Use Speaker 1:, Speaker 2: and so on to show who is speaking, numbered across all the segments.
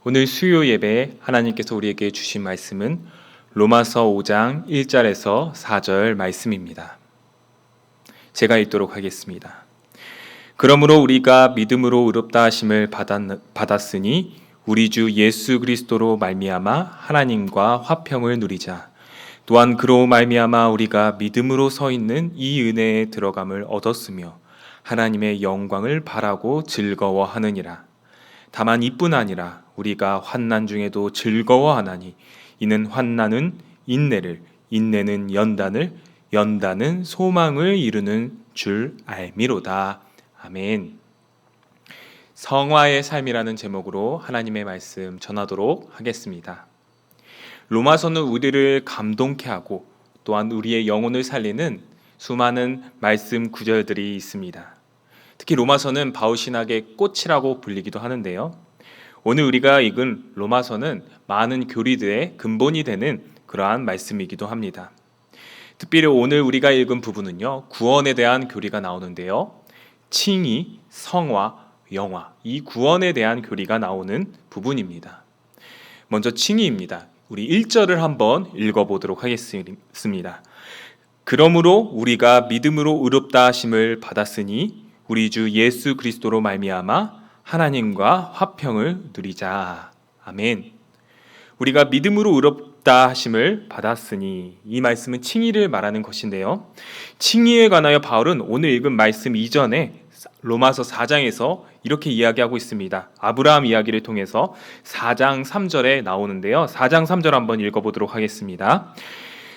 Speaker 1: 오늘 수요 예배에 하나님께서 우리에게 주신 말씀은 로마서 5장 1절에서 4절 말씀입니다. 제가 읽도록 하겠습니다. 그러므로 우리가 믿음으로 의롭다 하심을 받았으니 우리 주 예수 그리스도로 말미암아 하나님과 화평을 누리자. 또한 그로 말미암아 우리가 믿음으로 서 있는 이 은혜에 들어감을 얻었으며 하나님의 영광을 바라고 즐거워하느니라. 다만 이뿐 아니라 우리가 환난 중에도 즐거워하나니 이는 환난은 인내를, 인내는 연단을, 연단은 소망을 이루는 줄 알미로다. 아멘. 성화의 삶이라는 제목으로 하나님의 말씀 전하도록 하겠습니다. 로마서는 우리를 감동케 하고 또한 우리의 영혼을 살리는 수많은 말씀 구절들이 있습니다. 특히 로마서는 바울신학의 꽃이라고 불리기도 하는데요. 오늘 우리가 읽은 로마서는 많은 교리들의 근본이 되는 그러한 말씀이기도 합니다. 특별히 오늘 우리가 읽은 부분은요, 구원에 대한 교리가 나오는데요. 칭의, 성화, 영화, 이 구원에 대한 교리가 나오는 부분입니다. 먼저 칭의입니다. 우리 1절을 한번 읽어보도록 하겠습니다. 그러므로 우리가 믿음으로 의롭다 하심을 받았으니 우리 주 예수 그리스도로 말미암아 하나님과 화평을 누리자. 아멘. 우리가 믿음으로 의롭다 하심을 받았으니, 이 말씀은 칭의를 말하는 것인데요. 칭의에 관하여 바울은 오늘 읽은 말씀 이전에 로마서 4장에서 이렇게 이야기하고 있습니다. 아브라함 이야기를 통해서 4장 3절에 나오는데요. 4장 3절 한번 읽어보도록 하겠습니다.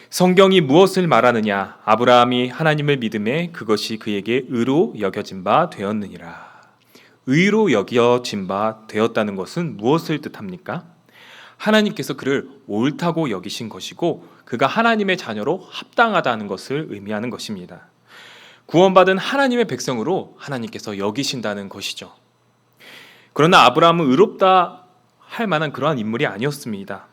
Speaker 1: 성경이 무엇을 말하느냐? 아브라함이 하나님을 믿음에 그것이 그에게 의로 여겨진 바 되었느니라. 의로 여겨진 바 되었다는 것은 무엇을 뜻합니까? 하나님께서 그를 옳다고 여기신 것이고 그가 하나님의 자녀로 합당하다는 것을 의미하는 것입니다. 구원받은 하나님의 백성으로 하나님께서 여기신다는 것이죠. 그러나 아브라함은 의롭다 할 만한 그러한 인물이 아니었습니다.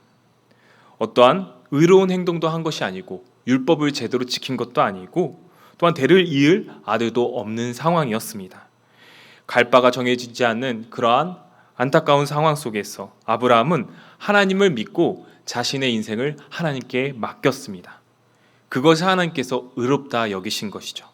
Speaker 1: 어떠한 의로운 행동도 한 것이 아니고 율법을 제대로 지킨 것도 아니고 또한 대를 이을 아들도 없는 상황이었습니다. 갈 바가 정해지지 않는 그러한 안타까운 상황 속에서 아브라함은 하나님을 믿고 자신의 인생을 하나님께 맡겼습니다. 그것이 하나님께서 의롭다 여기신 것이죠.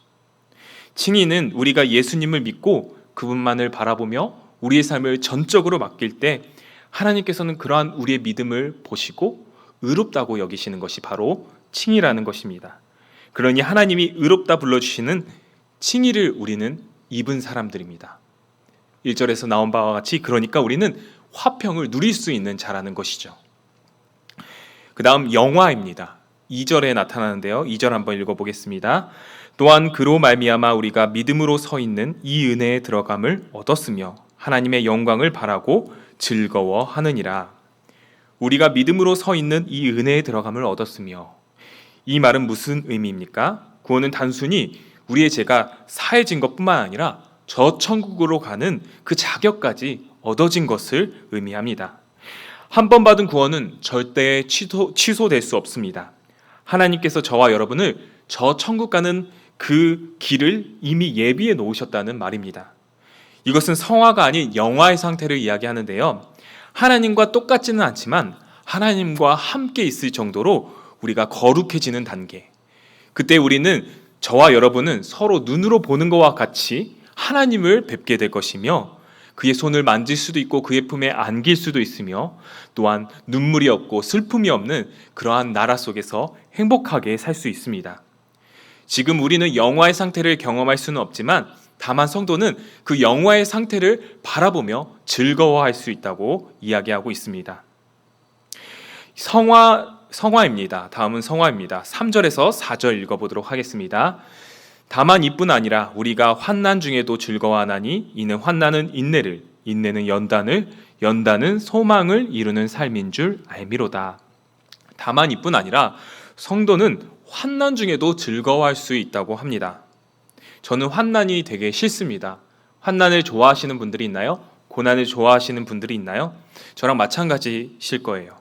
Speaker 1: 칭의는 우리가 예수님을 믿고 그분만을 바라보며 우리의 삶을 전적으로 맡길 때 하나님께서는 그러한 우리의 믿음을 보시고 의롭다고 여기시는 것이 바로 칭의라는 것입니다. 그러니 하나님이 의롭다 불러주시는 칭의를 우리는 입은 사람들입니다. 1절에서 나온 바와 같이 그러니까 우리는 화평을 누릴 수 있는 자라는 것이죠. 그 다음 영화입니다. 2절에 나타나는데요. 2절 한번 읽어보겠습니다. 또한 그로 말미암아 우리가 믿음으로 서 있는 이 은혜에 들어감을 얻었으며 하나님의 영광을 바라고 즐거워하느니라. 우리가 믿음으로 서 있는 이 은혜에 들어감을 얻었으며, 이 말은 무슨 의미입니까? 구원은 단순히 우리의 죄가 사해진 것뿐만 아니라 저 천국으로 가는 그 자격까지 얻어진 것을 의미합니다. 한 번 받은 구원은 절대 취소될 수 없습니다. 하나님께서 저와 여러분을 저 천국 가는 그 길을 이미 예비해 놓으셨다는 말입니다. 이것은 성화가 아닌 영화의 상태를 이야기하는데요. 하나님과 똑같지는 않지만 하나님과 함께 있을 정도로 우리가 거룩해지는 단계. 그때 우리는, 저와 여러분은 서로 눈으로 보는 것과 같이 하나님을 뵙게 될 것이며 그의 손을 만질 수도 있고 그의 품에 안길 수도 있으며 또한 눈물이 없고 슬픔이 없는 그러한 나라 속에서 행복하게 살 수 있습니다. 지금 우리는 영화의 상태를 경험할 수는 없지만 다만 성도는 그 영화의 상태를 바라보며 즐거워할 수 있다고 이야기하고 있습니다. 성화입니다. 다음은 성화입니다. 3절에서 4절 읽어보도록 하겠습니다. 다만 이뿐 아니라 우리가 환난 중에도 즐거워하나니 이는 환난은 인내를, 인내는 연단을, 연단은 소망을 이루는 삶인 줄 알미로다. 다만 이뿐 아니라 성도는 환난 중에도 즐거워할 수 있다고 합니다. 저는 환난이 되게 싫습니다. 환난을 좋아하시는 분들이 있나요? 고난을 좋아하시는 분들이 있나요? 저랑 마찬가지실 거예요.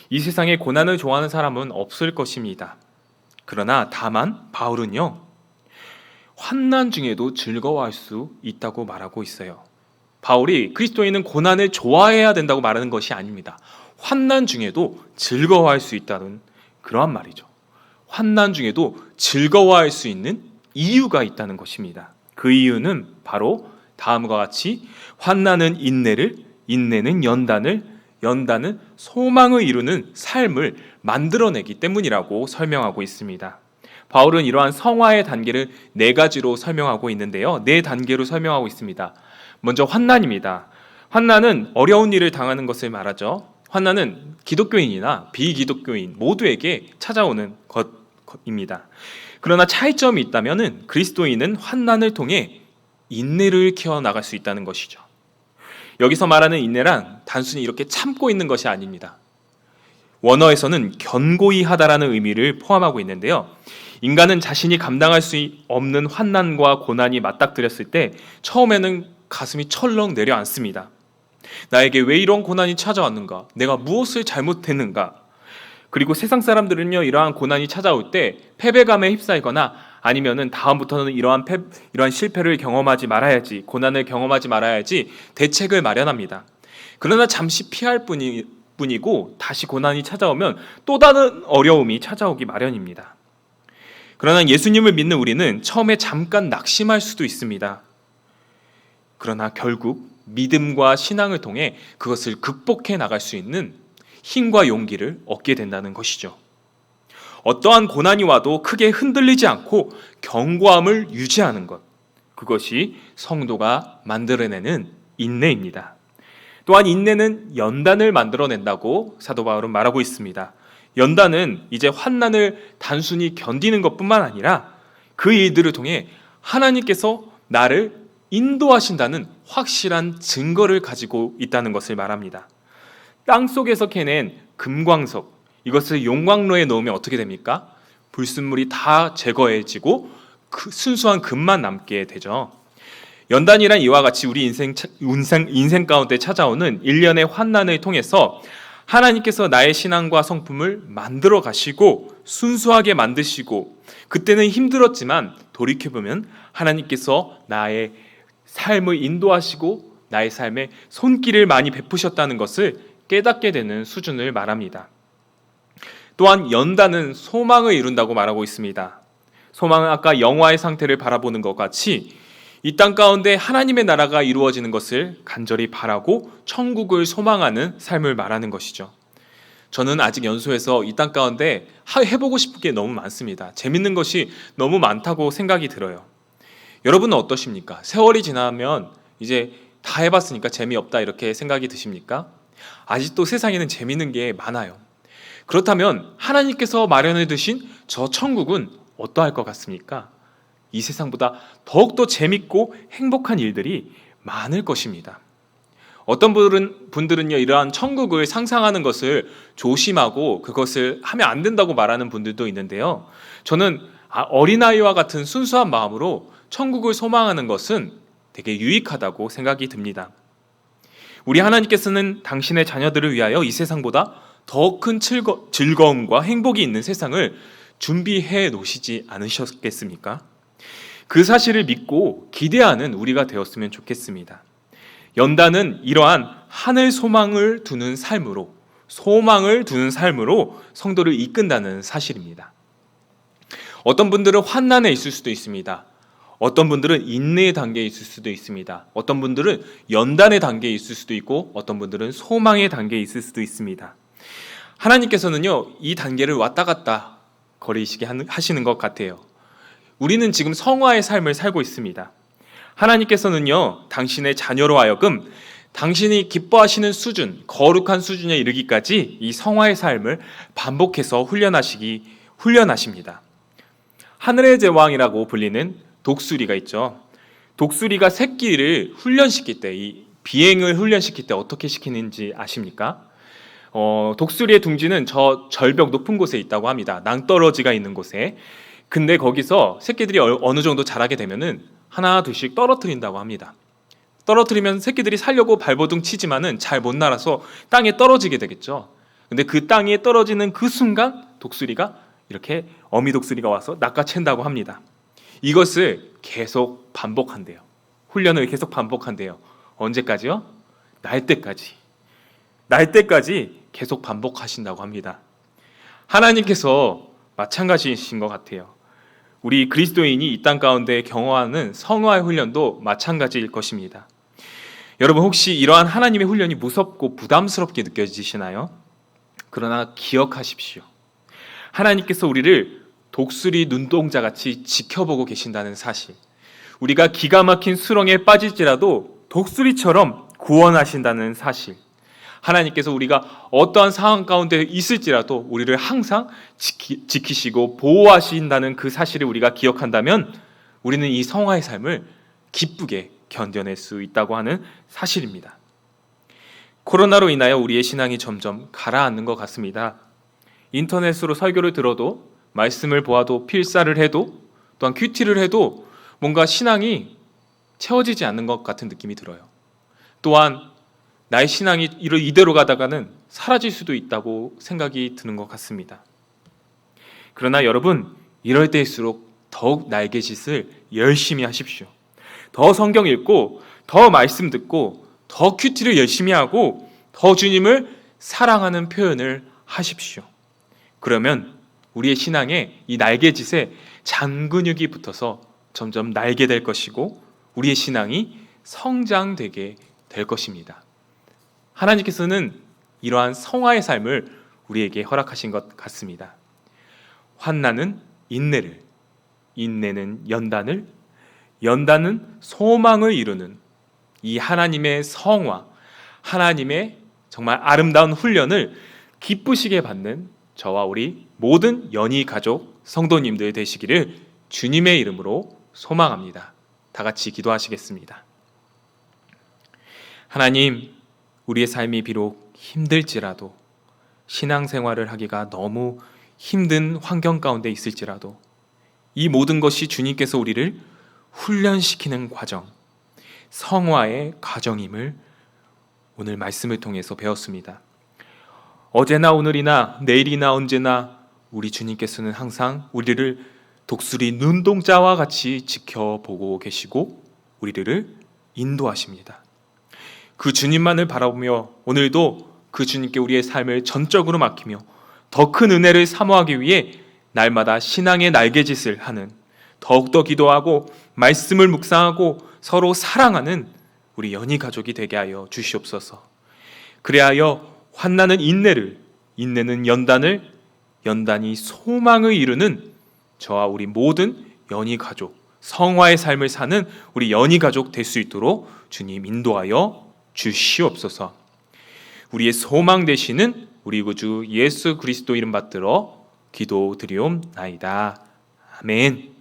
Speaker 1: 이 세상에 고난을 좋아하는 사람은 없을 것입니다. 그러나 다만 바울은요, 환난 중에도 즐거워할 수 있다고 말하고 있어요. 바울이 그리스도인은 고난을 좋아해야 된다고 말하는 것이 아닙니다. 환난 중에도 즐거워할 수 있다는 그러한 말이죠. 환난 중에도 즐거워할 수 있는 이유가 있다는 것입니다. 그 이유는 바로 다음과 같이 환난은 인내를, 인내는 연단을, 연단은 소망을 이루는 삶을 만들어내기 때문이라고 설명하고 있습니다. 바울은 이러한 성화의 단계를 네 가지로 설명하고 있는데요. 네 단계로 설명하고 있습니다. 먼저 환난입니다. 환난은 어려운 일을 당하는 것을 말하죠. 환난은 기독교인이나 비기독교인 모두에게 찾아오는 것입니다. 그러나 차이점이 있다면 그리스도인은 환난을 통해 인내를 키워나갈 수 있다는 것이죠. 여기서 말하는 인내란 단순히 이렇게 참고 있는 것이 아닙니다. 원어에서는 견고히 하다라는 의미를 포함하고 있는데요. 인간은 자신이 감당할 수 없는 환난과 고난이 맞닥뜨렸을 때 처음에는 가슴이 철렁 내려앉습니다. 나에게 왜 이런 고난이 찾아왔는가? 내가 무엇을 잘못했는가? 그리고 세상 사람들은요, 이러한 고난이 찾아올 때 패배감에 휩싸이거나 아니면은 다음부터는 이러한 실패를 경험하지 말아야지, 고난을 경험하지 말아야지 대책을 마련합니다. 그러나 잠시 피할 뿐이고 다시 고난이 찾아오면 또 다른 어려움이 찾아오기 마련입니다. 그러나 예수님을 믿는 우리는 처음에 잠깐 낙심할 수도 있습니다. 그러나 결국 믿음과 신앙을 통해 그것을 극복해 나갈 수 있는 힘과 용기를 얻게 된다는 것이죠. 어떠한 고난이 와도 크게 흔들리지 않고 견고함을 유지하는 것, 그것이 성도가 만들어내는 인내입니다. 또한 인내는 연단을 만들어낸다고 사도 바울은 말하고 있습니다. 연단은 이제 환난을 단순히 견디는 것뿐만 아니라 그 일들을 통해 하나님께서 나를 인도하신다는 확실한 증거를 가지고 있다는 것을 말합니다. 땅 속에서 캐낸 금광석, 이것을 용광로에 넣으면 어떻게 됩니까? 불순물이 다 제거해지고 순수한 금만 남게 되죠. 연단이란 이와 같이 우리 인생 가운데 찾아오는 일련의 환난을 통해서 하나님께서 나의 신앙과 성품을 만들어 가시고 순수하게 만드시고, 그때는 힘들었지만 돌이켜보면 하나님께서 나의 삶을 인도하시고 나의 삶에 손길을 많이 베푸셨다는 것을 깨닫게 되는 수준을 말합니다. 또한 연단은 소망을 이룬다고 말하고 있습니다. 소망은 아까 영화의 상태를 바라보는 것 같이 이 땅 가운데 하나님의 나라가 이루어지는 것을 간절히 바라고 천국을 소망하는 삶을 말하는 것이죠. 저는 아직 연소해서 이 땅 가운데 해보고 싶은 게 너무 많습니다. 재밌는 것이 너무 많다고 생각이 들어요. 여러분은 어떠십니까? 세월이 지나면 이제 다 해봤으니까 재미없다 이렇게 생각이 드십니까? 아직도 세상에는 재밌는 게 많아요. 그렇다면 하나님께서 마련해 두신 저 천국은 어떠할 것 같습니까? 이 세상보다 더욱더 재밌고 행복한 일들이 많을 것입니다. 어떤 분들은요, 이러한 천국을 상상하는 것을 조심하고 그것을 하면 안 된다고 말하는 분들도 있는데요. 저는 어린아이와 같은 순수한 마음으로 천국을 소망하는 것은 되게 유익하다고 생각이 듭니다. 우리 하나님께서는 당신의 자녀들을 위하여 이 세상보다 더 큰 즐거움과 행복이 있는 세상을 준비해 놓으시지 않으셨겠습니까? 그 사실을 믿고 기대하는 우리가 되었으면 좋겠습니다. 연단은 이러한 하늘 소망을 두는 삶으로 성도를 이끈다는 사실입니다. 어떤 분들은 환난에 있을 수도 있습니다. 어떤 분들은 인내의 단계에 있을 수도 있습니다. 어떤 분들은 연단의 단계에 있을 수도 있고 어떤 분들은 소망의 단계에 있을 수도 있습니다. 하나님께서는요, 이 단계를 왔다 갔다 거리시게 하시는 것 같아요. 우리는 지금 성화의 삶을 살고 있습니다. 하나님께서는요, 당신의 자녀로 하여금 당신이 기뻐하시는 수준, 거룩한 수준에 이르기까지 이 성화의 삶을 반복해서 훈련하십니다. 하늘의 제왕이라고 불리는 독수리가 있죠. 독수리가 새끼를 훈련시킬 때, 이 비행을 훈련시킬 때 어떻게 시키는지 아십니까? 독수리의 둥지는 저 절벽 높은 곳에 있다고 합니다. 낭떠러지가 있는 곳에. 근데 거기서 새끼들이 어느 정도 자라게 되면은 하나 둘씩 떨어뜨린다고 합니다. 떨어뜨리면 새끼들이 살려고 발버둥 치지만은 잘 못 날아서 땅에 떨어지게 되겠죠. 근데 그 땅에 떨어지는 그 순간 독수리가 이렇게 어미 독수리가 와서 낚아챈다고 합니다. 이것을 계속 반복한대요. 훈련을 계속 반복한대요. 언제까지요? 날 때까지. 날 때까지 계속 반복하신다고 합니다. 하나님께서 마찬가지이신 것 같아요. 우리 그리스도인이 이 땅 가운데 경험하는 성화의 훈련도 마찬가지일 것입니다. 여러분, 혹시 이러한 하나님의 훈련이 무섭고 부담스럽게 느껴지시나요? 그러나 기억하십시오. 하나님께서 우리를 독수리 눈동자같이 지켜보고 계신다는 사실, 우리가 기가 막힌 수렁에 빠질지라도 독수리처럼 구원하신다는 사실, 하나님께서 우리가 어떠한 상황 가운데 있을지라도 우리를 항상 지키시고 보호하신다는 그 사실을 우리가 기억한다면 우리는 이 성화의 삶을 기쁘게 견뎌낼 수 있다고 하는 사실입니다. 코로나로 인하여 우리의 신앙이 점점 가라앉는 것 같습니다. 인터넷으로 설교를 들어도, 말씀을 보아도, 필사를 해도, 또한 큐티를 해도 뭔가 신앙이 채워지지 않는 것 같은 느낌이 들어요. 또한 나의 신앙이 이대로 가다가는 사라질 수도 있다고 생각이 드는 것 같습니다. 그러나 여러분, 이럴 때일수록 더욱 날개짓을 열심히 하십시오. 더 성경 읽고, 더 말씀 듣고, 더 큐티를 열심히 하고, 더 주님을 사랑하는 표현을 하십시오. 그러면 우리의 신앙에 이 날개짓에 잔근육이 붙어서 점점 날게 될 것이고 우리의 신앙이 성장되게 될 것입니다. 하나님께서는 이러한 성화의 삶을 우리에게 허락하신 것 같습니다. 환난은 인내를, 인내는 연단을, 연단은 소망을 이루는 이 하나님의 성화, 하나님의 정말 아름다운 훈련을 기쁘시게 받는 저와 우리 모든 연희 가족 성도님들 되시기를 주님의 이름으로 소망합니다. 다 같이 기도하시겠습니다. 하나님, 우리의 삶이 비록 힘들지라도, 신앙생활을 하기가 너무 힘든 환경 가운데 있을지라도 이 모든 것이 주님께서 우리를 훈련시키는 과정, 성화의 과정임을 오늘 말씀을 통해서 배웠습니다. 어제나 오늘이나 내일이나 언제나 우리 주님께서는 항상 우리를 독수리 눈동자와 같이 지켜보고 계시고 우리를 인도하십니다. 그 주님만을 바라보며 오늘도 그 주님께 우리의 삶을 전적으로 맡기며 더 큰 은혜를 사모하기 위해 날마다 신앙의 날개짓을 하는, 더욱더 기도하고 말씀을 묵상하고 서로 사랑하는 우리 연희 가족이 되게 하여 주시옵소서. 그리하여 환난은 인내를, 인내는 연단을, 연단이 소망을 이루는 저와 우리 모든 연희 가족, 성화의 삶을 사는 우리 연희 가족 될 수 있도록 주님 인도하여 주시옵소서. 우리의 소망 되시는 우리 구주 예수 그리스도 이름 받들어 기도드리옵나이다. 아멘.